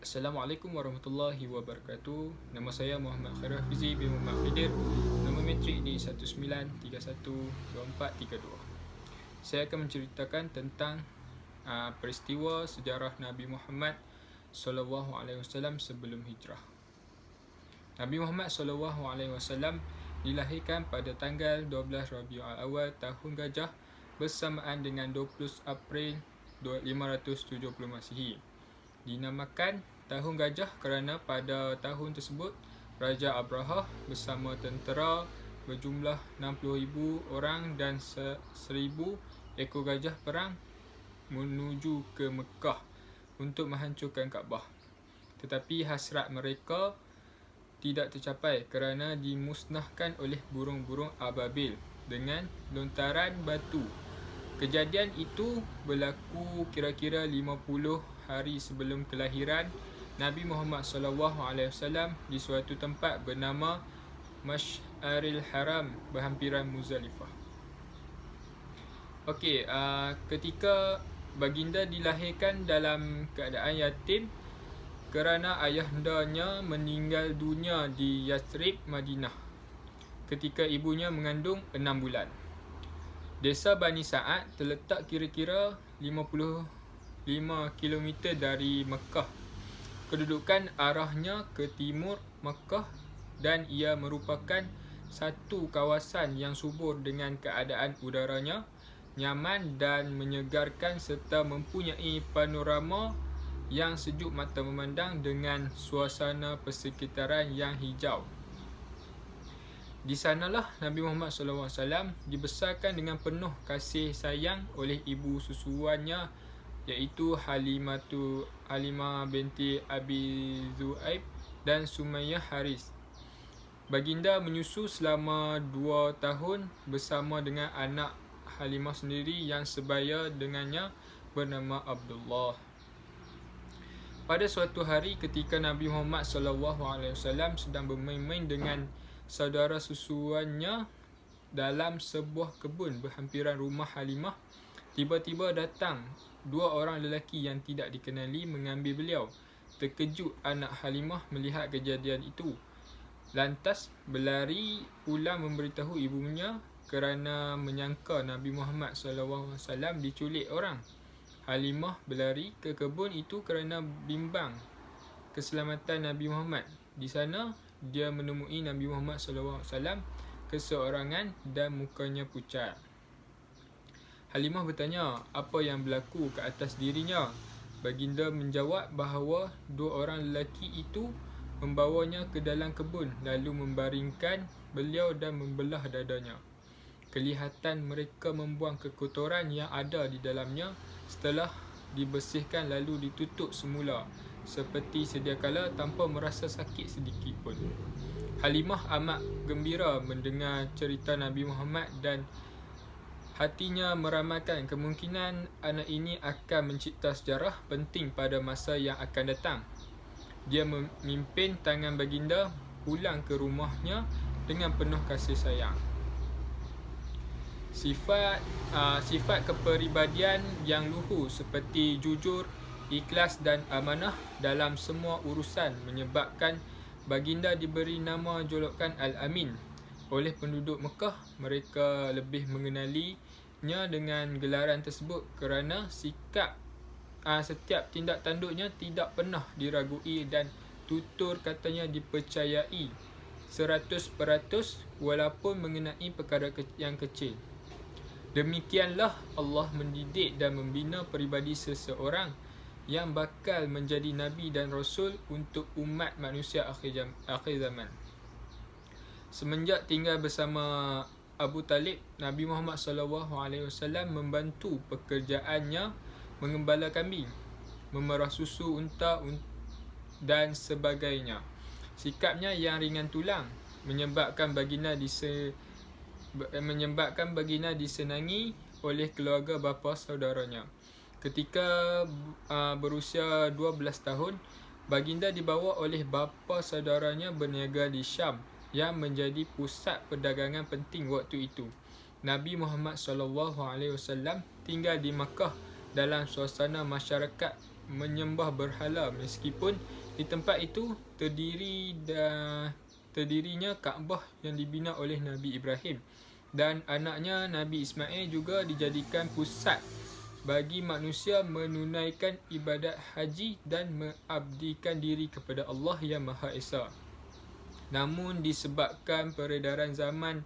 Assalamualaikum warahmatullahi wabarakatuh. Nama saya Muhammad Khairul Hafizi bin Muhammad Khidir. Nombor metrik di 19312432. Saya akan menceritakan tentang peristiwa sejarah Nabi Muhammad SAW sebelum hijrah. Nabi Muhammad SAW dilahirkan pada tanggal 12 Rabiul Awal tahun Gajah bersamaan dengan 20 April 570 Masihi. Dinamakan Tahun Gajah kerana pada tahun tersebut Raja Abrahah bersama tentera berjumlah 60,000 orang dan 1,000 ekor gajah perang menuju ke Mekah untuk menghancurkan Kaabah. Tetapi hasrat mereka tidak tercapai kerana dimusnahkan oleh burung-burung ababil dengan lontaran batu. Kejadian itu berlaku kira-kira 50 hari sebelum kelahiran Nabi Muhammad SAW di suatu tempat bernama Masy'aril Haram berhampiran Muzdalifah. Ketika baginda dilahirkan dalam keadaan yatim kerana ayahandanya meninggal dunia di Yathrib, Madinah ketika ibunya mengandung 6 bulan. Desa Bani Sa'ad terletak kira-kira 55 km dari Mekah. Kedudukan arahnya ke timur Mekah dan ia merupakan satu kawasan yang subur dengan keadaan udaranya nyaman dan menyegarkan serta mempunyai panorama yang sejuk mata memandang dengan suasana persekitaran yang hijau. Di sanalah Nabi Muhammad SAW dibesarkan dengan penuh kasih sayang oleh ibu susuannya iaitu Halimah binti Abi Zu'aib dan Sumayyah Haris. Baginda menyusu selama 2 tahun bersama dengan anak Halimah sendiri yang sebaya dengannya bernama Abdullah. Pada suatu hari ketika Nabi Muhammad SAW sedang bermain-main dengan saudara susuannya dalam sebuah kebun berhampiran rumah Halimah, tiba-tiba datang 2 orang lelaki yang tidak dikenali mengambil beliau. Terkejut anak Halimah melihat kejadian itu, lantas berlari pulang memberitahu ibunya kerana menyangka Nabi Muhammad SAW diculik orang. Halimah berlari ke kebun itu kerana bimbang keselamatan Nabi Muhammad. Di sana dia menemui Nabi Muhammad SAW keseorangan dan mukanya pucat. Halimah bertanya apa yang berlaku ke atas dirinya. Baginda menjawab bahawa 2 orang lelaki itu membawanya ke dalam kebun lalu membaringkan beliau dan membelah dadanya. Kelihatan mereka membuang kekotoran yang ada di dalamnya setelah dibersihkan lalu ditutup semula seperti sedia kala tanpa merasa sakit sedikit pun. Halimah amat gembira mendengar cerita Nabi Muhammad dan hatinya meramalkan kemungkinan anak ini akan mencipta sejarah penting pada masa yang akan datang. Dia memimpin tangan baginda pulang ke rumahnya dengan penuh kasih sayang. Sifat kepribadian yang luhur seperti jujur, ikhlas dan amanah dalam semua urusan menyebabkan baginda diberi nama julukan Al-Amin oleh penduduk Mekah. Mereka lebih mengenalinya dengan gelaran tersebut kerana setiap tindak tanduknya tidak pernah diragui dan tutur katanya dipercayai 100% walaupun mengenai perkara yang kecil. Demikianlah Allah mendidik dan membina peribadi seseorang yang bakal menjadi Nabi dan Rasul untuk umat manusia akhir zaman. Semenjak tinggal bersama Abu Talib, Nabi Muhammad SAW membantu pekerjaannya mengembala kambing, memerah susu unta dan sebagainya. Sikapnya yang ringan tulang menyebabkan baginda disenangi oleh keluarga bapa saudaranya. Ketika berusia 12 tahun, baginda dibawa oleh bapa saudaranya berniaga di Syam yang menjadi pusat perdagangan penting waktu itu. Nabi Muhammad SAW tinggal di Makkah dalam suasana masyarakat menyembah berhala, meskipun di tempat itu terdirinya Kaabah yang dibina oleh Nabi Ibrahim, dan anaknya Nabi Ismail juga dijadikan pusat bagi manusia menunaikan ibadat haji dan mengabdikan diri kepada Allah yang Maha Esa. Namun disebabkan peredaran zaman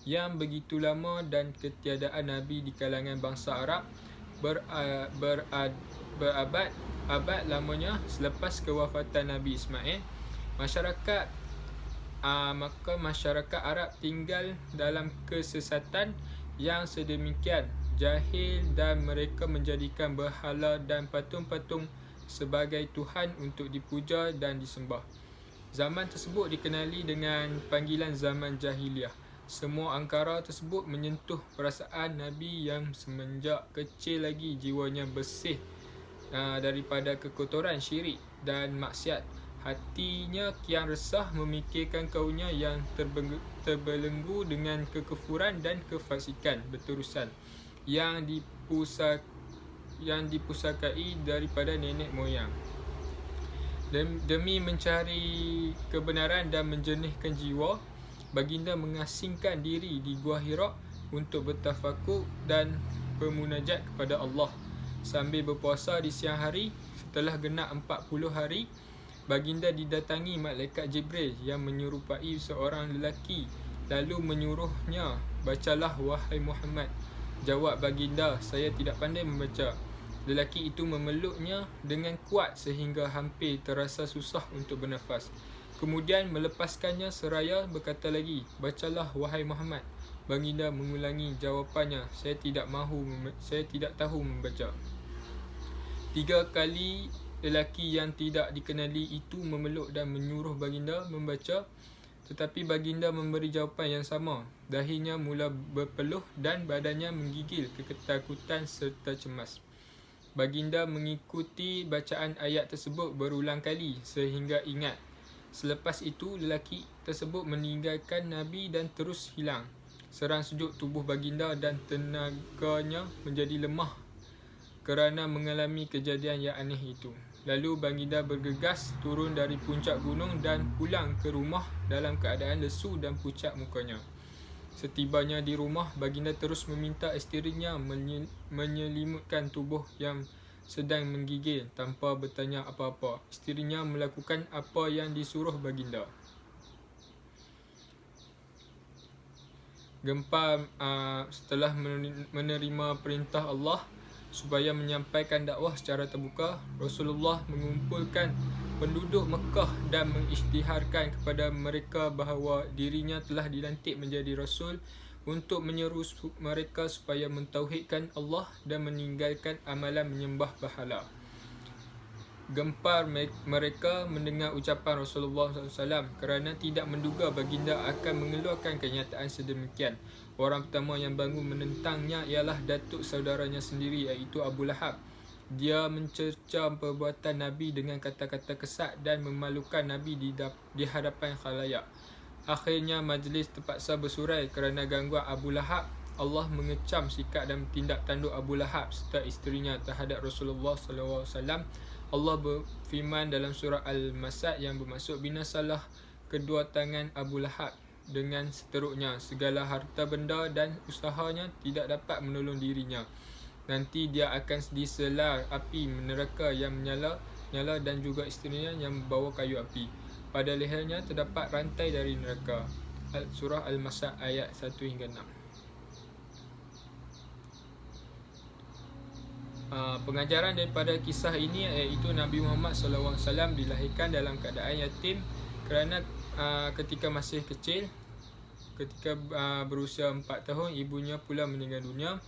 yang begitu lama dan ketiadaan Nabi di kalangan bangsa Arab berabad-abad lamanya selepas kewafatan Nabi Ismail, maka masyarakat Arab tinggal dalam kesesatan yang sedemikian jahil, dan mereka menjadikan berhala dan patung-patung sebagai Tuhan untuk dipuja dan disembah. Zaman tersebut dikenali dengan panggilan zaman jahiliah. Semua angkara tersebut menyentuh perasaan Nabi yang semenjak kecil lagi jiwanya bersih daripada kekotoran syirik dan maksiat. Hatinya kian resah memikirkan kaumnya yang terbelenggu dengan kekufuran dan kefasikan berterusan yang dipusakai daripada nenek moyang. Demi mencari kebenaran dan menjernihkan jiwa, baginda mengasingkan diri di Gua Hira untuk bertafakur dan bermunajat kepada Allah. Sambil berpuasa di siang hari, setelah genap 40 hari, baginda didatangi malaikat Jibril yang menyerupai seorang lelaki, lalu menyuruhnya, "Bacalah wahai Muhammad." Jawab baginda, "Saya tidak pandai membaca." Lelaki itu memeluknya dengan kuat sehingga hampir terasa susah untuk bernafas. Kemudian melepaskannya seraya berkata lagi, "Bacalah wahai Muhammad." Baginda mengulangi jawapannya, saya tidak tahu membaca." 3 kali lelaki yang tidak dikenali itu memeluk dan menyuruh baginda membaca, tetapi baginda memberi jawapan yang sama. Dahinya mula berpeluh dan badannya menggigil ketakutan serta cemas. Baginda mengikuti bacaan ayat tersebut berulang kali sehingga ingat. Selepas itu, lelaki tersebut meninggalkan Nabi dan terus hilang. Serang sujud tubuh baginda dan tenaganya menjadi lemah kerana mengalami kejadian yang aneh itu. Lalu baginda bergegas turun dari puncak gunung dan pulang ke rumah dalam keadaan lesu dan pucat mukanya. Setibanya di rumah, baginda terus meminta isterinya menyelimutkan tubuh yang sedang menggigil tanpa bertanya apa-apa. Isterinya melakukan apa yang disuruh baginda. Gempar setelah menerima perintah Allah supaya menyampaikan dakwah secara terbuka, Rasulullah mengumpulkan penduduk Mekah dan mengisytiharkan kepada mereka bahawa dirinya telah dilantik menjadi Rasul untuk menyeru mereka supaya mentauhidkan Allah dan meninggalkan amalan menyembah berhala. Gempar mereka mendengar ucapan Rasulullah SAW kerana tidak menduga baginda akan mengeluarkan kenyataan sedemikian. Orang pertama yang bangun menentangnya ialah datuk saudaranya sendiri, iaitu Abu Lahab. Dia mencercam perbuatan Nabi dengan kata-kata kesat dan memalukan Nabi di hadapan khalayak. Akhirnya majlis terpaksa bersurai kerana gangguan Abu Lahab. Allah mengecam sikap dan tindak tanduk Abu Lahab serta isterinya terhadap Rasulullah SAW. Allah berfirman dalam surah Al-Masad yang bermaksud, "Binasalah kedua tangan Abu Lahab dengan seteruknya. Segala harta benda dan usahanya tidak dapat menolong dirinya. Nanti dia akan diselar api neraka yang menyala dan juga isterinya yang membawa kayu api. Pada lehernya terdapat rantai dari neraka." Surah Al-Masad ayat 1 hingga 6. Pengajaran daripada kisah ini iaitu Nabi Muhammad SAW dilahirkan dalam keadaan yatim kerana ketika masih kecil, ketika berusia 4 tahun, ibunya pula meninggal dunia.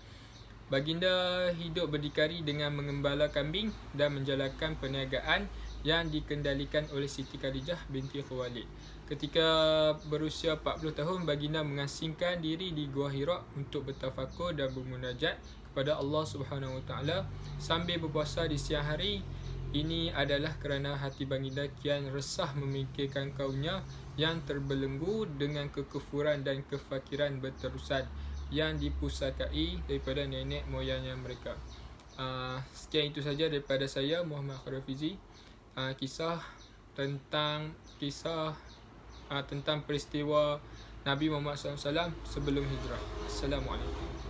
Baginda hidup berdikari dengan mengembala kambing dan menjalankan perniagaan yang dikendalikan oleh Siti Khadijah binti Khuwailid. Ketika berusia 40 tahun, baginda mengasingkan diri di Gua Hira untuk bertafakur dan bermunajat kepada Allah Subhanahu Wa Taala sambil berpuasa di siang hari. Ini adalah kerana hati baginda kian resah memikirkan kaumnya yang terbelenggu dengan kekufuran dan kefakiran berterusan yang dipusakai daripada nenek moyangnya mereka. Sekian itu saja daripada saya, Muhammad Khairul Fizi. Kisah tentang peristiwa Nabi Muhammad SAW sebelum hijrah. Assalamualaikum.